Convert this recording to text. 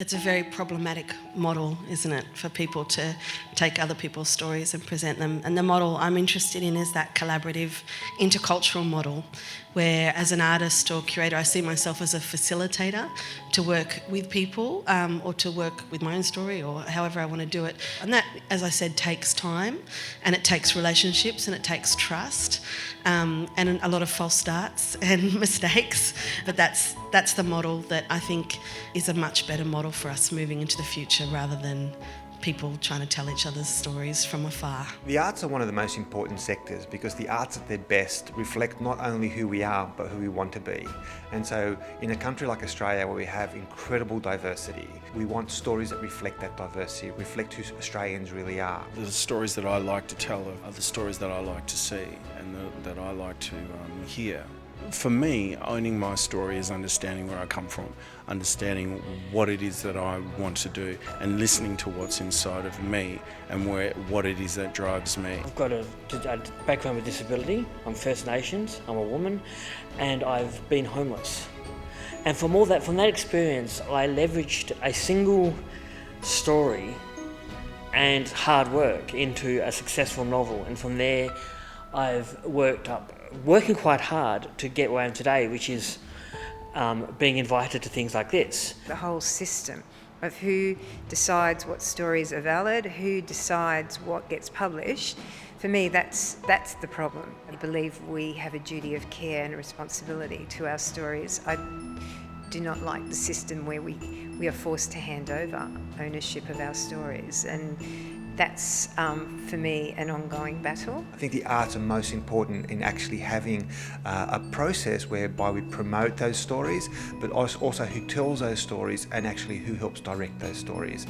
It's a very problematic model, isn't it, for people to take other people's stories and present them. And the model I'm interested in is that collaborative, intercultural model where, as an artist or curator, I see myself as a facilitator to work with people or to work with my own story or however I want to do it. And that, as I said, takes time and it takes relationships and it takes trust and a lot of false starts and mistakes. But that's the model that I think is a much better model for us moving into the future rather than people trying to tell each other's stories from afar. The arts are one of the most important sectors because the arts at their best reflect not only who we are but who we want to be. And so in a country like Australia where we have incredible diversity, we want stories that reflect that diversity, reflect who Australians really are. The stories that I like to tell are the stories that I like to see and that I like to hear. For me, owning my story is understanding where I come from, understanding what it is that I want to do and listening to what's inside of me and what it is that drives me. I've got a background with disability, I'm First Nations, I'm a woman, and I've been homeless. And from that experience, I leveraged a single story and hard work into a successful novel, and from there I've working quite hard to get where I am today, which is being invited to things like this. The whole system of who decides what stories are valid, who decides what gets published, for me that's the problem. I believe we have a duty of care and a responsibility to our stories. I do not like the system where we are forced to hand over ownership of our stories, and that's, for me, an ongoing battle. I think the arts are most important in actually having a process whereby we promote those stories, but also who tells those stories and actually who helps direct those stories.